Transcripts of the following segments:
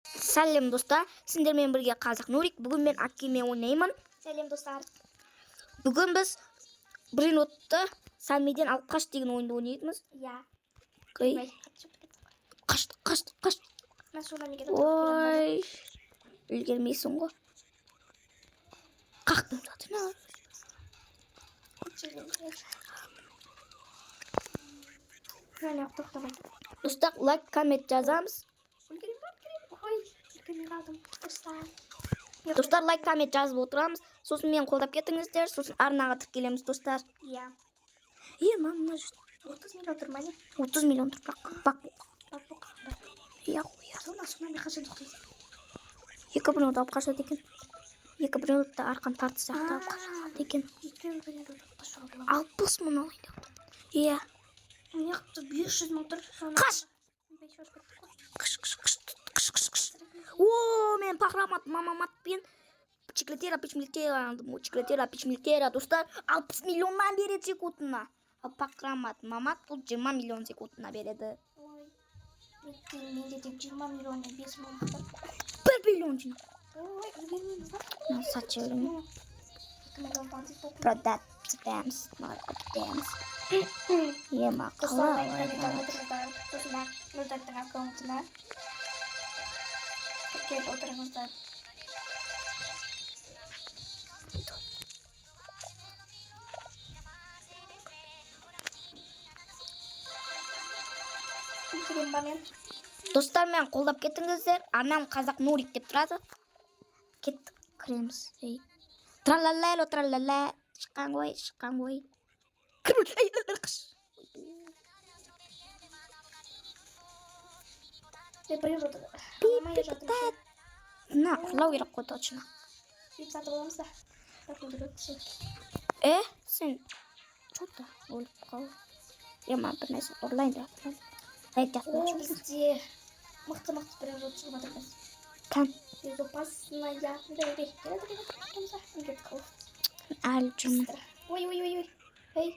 Сәлем достар, сендермен бірге Қазақ Нурик. Бүгін мен Акимен ойнаймын. Сәлем достар. Бүгін біз бір минутты Сәлмеден алып қаш деген ойынды ойнаймыз. Я. Қаш. Мен соны неге Ой, үлгермейсің ғой. Қақтың жатына. Мен тоқтамай. Достар, лайк, коммент жазамыз. Ой, үлгермей қалдым. Достар, лайк, коммент жазып отырамыз. Сосын мен қолдап кетіңіздер. Сосын арнаға тіркелеміз, достар. Я. Мама, 30 миллион тұр ма не? 30 миллион тұр. Бақ. Я. Соны мен қашан тоқтайсың? 2 минут алып қашады екен. 2 минутта арқан тартысақ та алып қашады екен. 60 мың алайын. Иә. Не қыпты 500 мың тұр. Қаш! Қыш. О, мен пахрамат мамаматпен чеклетера пичмилтера алдым. Чеклетера пичмилтера, достар, 60 миллионнан береді секундына. Ал пахрамат мамат бұл 20 миллион секундына береді. Менде тек 20 миллион 5 мың тұр. 1 миллион жинап. Ой, үлгермейміз ба? Сачылым. 2 миллион бандит болып. Продать дэмс, маркет дэмс. Ема Достар, қалай. сосын Нұрдаттың аккаунтына тіркеліп отырыңыздар. Үлгерем ба мен? Достар, мен қолдап кетіңіздер. Анам Қазақ Нурик деп тұрады. Кеттік, кіреміз. Тралалайло, тралала. Шыққан ғой. Қыш. Природа. На, ұрлау керек қой точно. Сөйтіп сатып аламыз да. Сен что-то өліп қал. Ема бір нәрсе ұрлайын деп. О, бізде мықты природа шығып жатыр біз. Кән. Безопасная. Әлі жүрмін. Ой. Ей,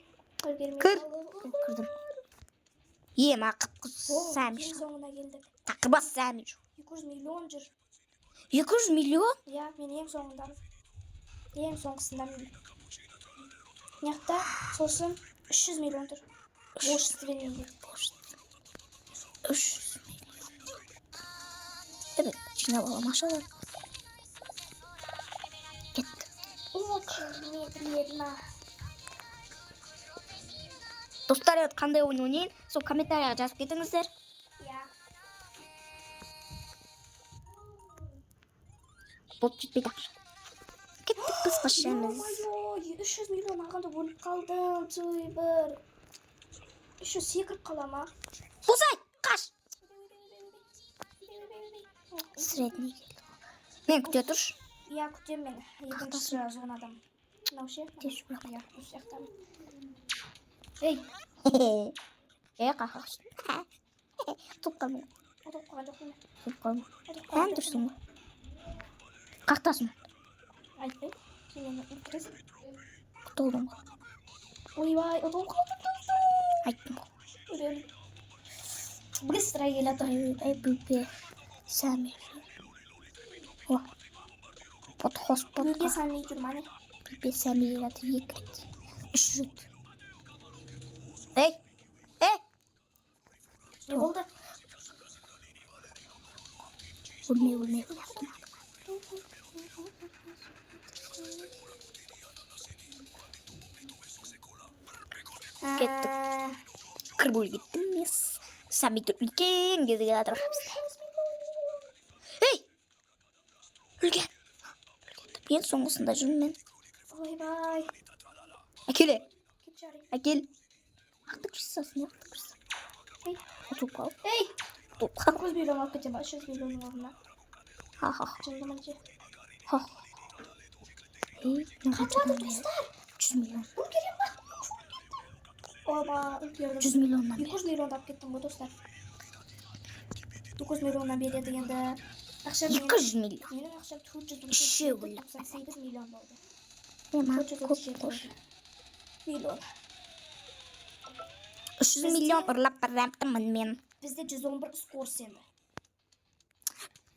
үлгермей Кірдім. Ема қып-қыз сәмі жүр. Соңына келдік. Тақырбас сәмі жүр. 200 миллион жүр. 200 миллион? Я, мен ең соңындамын. Ең соңғысындамын. Мияқта сосын 300 миллион тұр. 500 миллион. 300 миллион. Жинап алам ашалар. Кетті. Медленно. Достар, қандай ойын ойнайын? Сол комментарияға жазып кетіңіздер. Я. Болып жетпейді ақша. Кеттік біз қашамыз. 300 миллион ағанда өліп қалдым. Цой бір. 300 секіріп қала ма? Босай, қаш! Средний келді. Мен күте тұрш. Я күтем мен. Екінші зонадам. Мынау ше? Я, осы сияқтамын. Ей! Қақаш. Тұп қалмын. Отып қалған жоқ мен. Тұп қалмын. Ән тұрсың ба? Қақтасың. Айтпай. Сен мені үлкіресің. Құтылдың ба? Ойбай, отып қалдым. Айттым ғой. Өлем. Быстро келеді. Ай, бүлпе. Сәмі. О. Подхос. Бүлге сәмей жүр ма не? Бүлпе сәмі келеді. 2 рет. 3 рет. Ей! Не болды? Өлмей. Кеттік. Кірбөл кеттім мес. Сәмейді үлкен кезі келатыр. Ей! Үлген. Мен соңғысында жүрмін мен. Ойбай. Әкеле. Кет жарай. Әкел. Ақтық жасасын. Ей. Ұтып қал. Ей! Ұтып қал. 900 миллион алып кетем ба? 300 миллионның орнына. Ха-ха. Жынды мәнше. Қатылады достар. 100 миллион. Үлгерем ба? Оба, үлгердім. 100 миллионнан 200 миллион алып кеттім ғой достар. 900 миллионнан береді енді. Ақшам 200 миллион. Менің ақшам 498 миллион болды. Ема, 497 көп қош. миллион. 300 миллион ұрлап барамтымын мен. Бізде 111 скорс енді.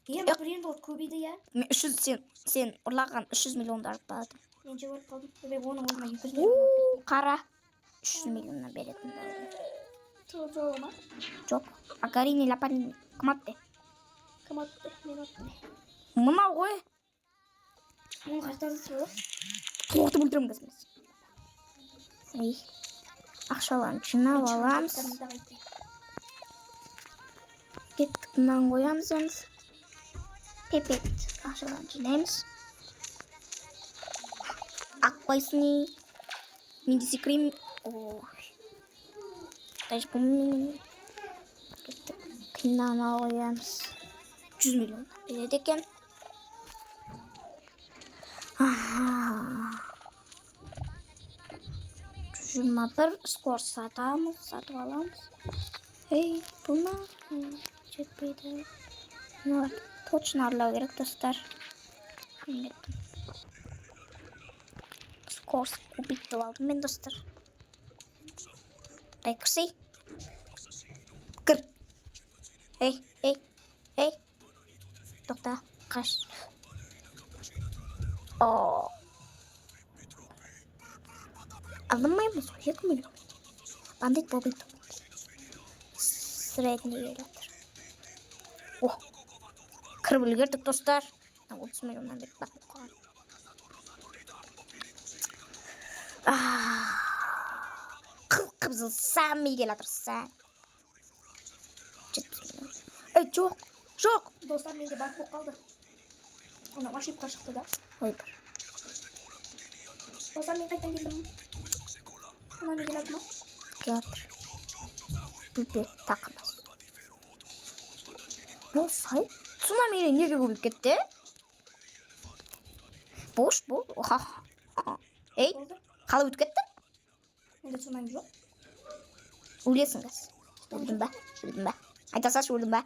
Бренд ол көбейді я. Мен 300 сен ұрлаған 300 миллионды алып бардым. Мен жеп алып қалдым. Оның өзіме 200 миллион. Қара 300 миллионнан беретін. Жоқ ма? Жоқ. Акарини лапарини. Кім атты? Кім атты? Мен аттым. Мынау ғой. Оның қайтарысы болды. Тоқты өлтіремін кәсіміз. Ей. Ақшаларын жинап аламыз. Кеттік мынаны қоямыз енді. Пепет. Ақшаларын жинаймыз. Ақбайсыны. Мен десе крем. Ой. Даже помню. Кеттік. Кинаны қоямыз. 100 миллион. Береді екен. 21 скор сатамыз, сатып аламыз. Ей, бұны жетпейді. Точно аралау керек, достар. Скор купить деп алдым мен, достар. Ей, кірсей. Кір. Ей. Тоқта, қаш. Алдырмаймыз ғой, 2 миллион. Бандит болбайды. Средний келатыр. Кіріп үлгердік, достар. 30 миллионнан беріп бақып қалған. Қып-қыбызыл сәмей келатыр, сәм. 70 миллион. Ей, жоқ. Достар, менде бақ болып қалды. Оны ошибка шықты да. Ой, бір. Достар, мен қайтан келдім. Ona ne geldi mi? Geldir. Bir takımız. Bu say. Tsunami'yle niye göbük gitti? Boş bu. Oha. Ey. Kalı ötüp gitti. Ne de tsunami yok. Uluyorsun kız. Öldüm be. Ayta saç vurdum be.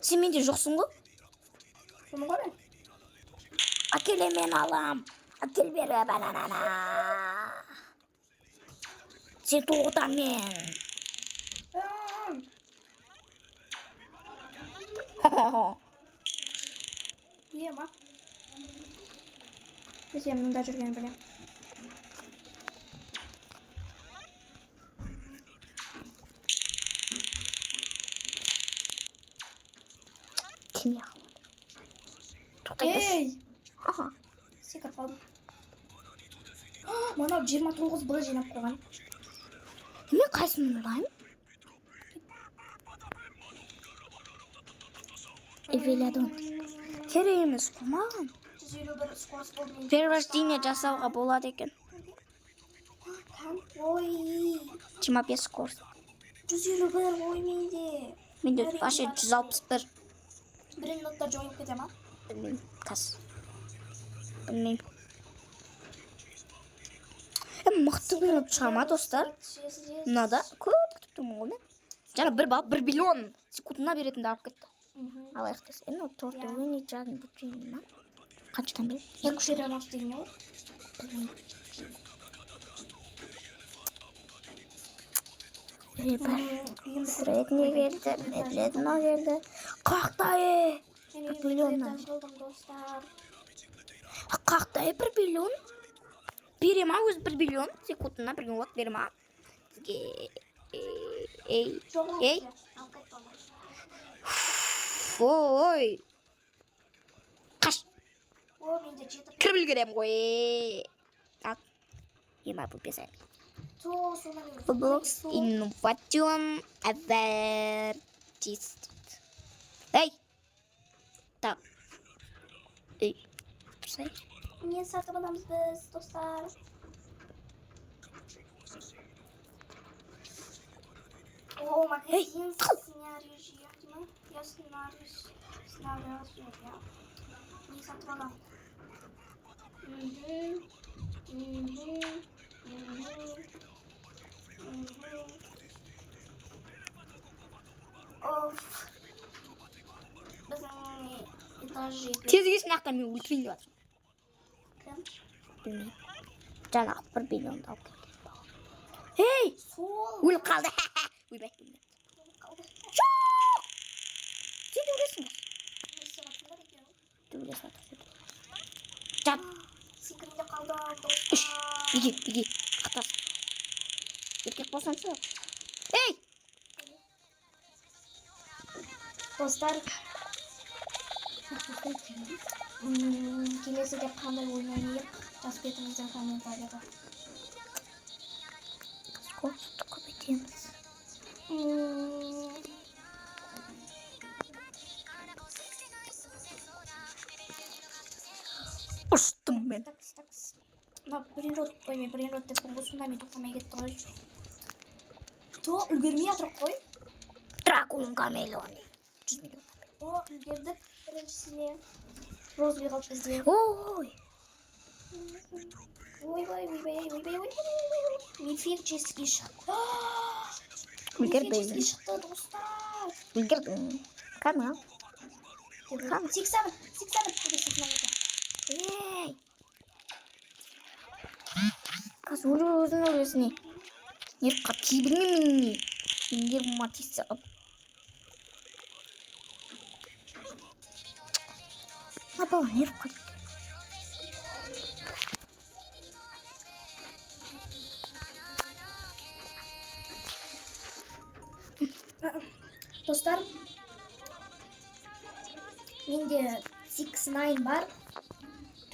Sen bence yoksun bu. Bunu var ya. Akıl hemen alam. Akıl ver bana. Sen doğudan men. İyi ama. Biz yanımda жүрген білем. Kim ya? Ey! Секіріп қалдым. Мынау 29 б жинап қойған. Мен қайсыны ұрлайын? Эвелядон. Керек емес қомаған. 151 скорость болды. Перерождение жасауға болады екен. Ой. 25 скорость. 151 ой менде. Менде вообще 161. Бір минутта жойып кете ма? Білмеймін. Қас. Білмеймін. Мықты минут шығама, достар. Мынада көп күтіп тұрмын ғой мен. Жаңа бір бап 1 миллион секундына беретінді алып кетті. Алайық десе. Енді торты ойын жағын бүкейін ма? Қаншадан береді? 2 миллион деген не ғой? Білмеймін. Средний келді, медленно келді. Қақтай! 1 миллионнан. Қақтай 1 миллион? Берем өз 1 миллион секундына 1 минут берем а? Ей. Ой. Қаш. Кіріп үлгерем ғой. Ема бұл песай. Roblox Innovation Advertised. Ей. Так. Ей. Песай. Не сатып аламыз біз, достар. О, магазин сценарий жүйе. Я сценарий. Не сатып алам. Оф. Біздің этажи. Тезге сынақтан мен өлтірейін деп жатырмын. Кім? Жаңағы 1 миллионды алып кетті. Ей! Сол. Өліп қалды. Өлбәк. Жоқ! Сен Видеосына түсірді. Жат. Секірінде қалдым. Үш. Биги. Қақтас. Еркек болсаңшы. Ей! Достар, келесіде қандай ойын ойнайық? Жазып кетіңіздер комментарияға. Скоростты көбейтеміз. Ұштым мен. Такс. Мына бірен рот деп бұл сундами тоқтамай кетті ғой. То үлгермей жатыр қой. Дракон камелоны. 100 миллион. О, үлгердік біріншісіне. Розби қалып бізде. Ой. Ойбай. Мифик жеске шықты. Үлгербеймін. Мифик шықты, достар. Үлгердім. Канал. Сексен. Ей. Қазір өзің өлесіне. Нерқа кейбірмемен. Мендер матисі қып. Апа, нерқа. Достар, менде 6-9 бар.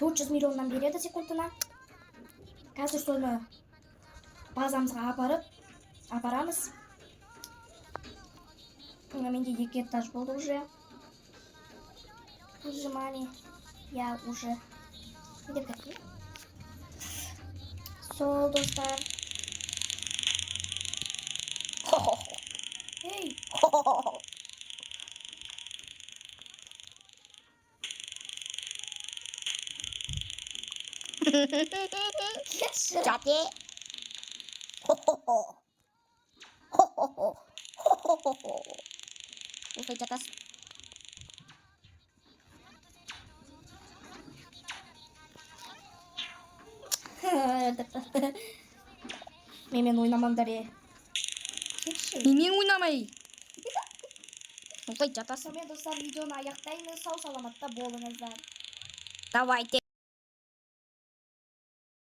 400 миллионнан береді секундына. Қазір соны базамызға апарамыз. Менде 2 этаж болды уже. Выжимание. Я уже. Сол, достар. Эй! Жате. Осылай жатасың. Менімен ойнамаңдар. Менімен ойнамай. Осылай жатасың. Сонымен достар, видеоны аяқтаймыз. Сау саламатта болыңыздар. Давайте.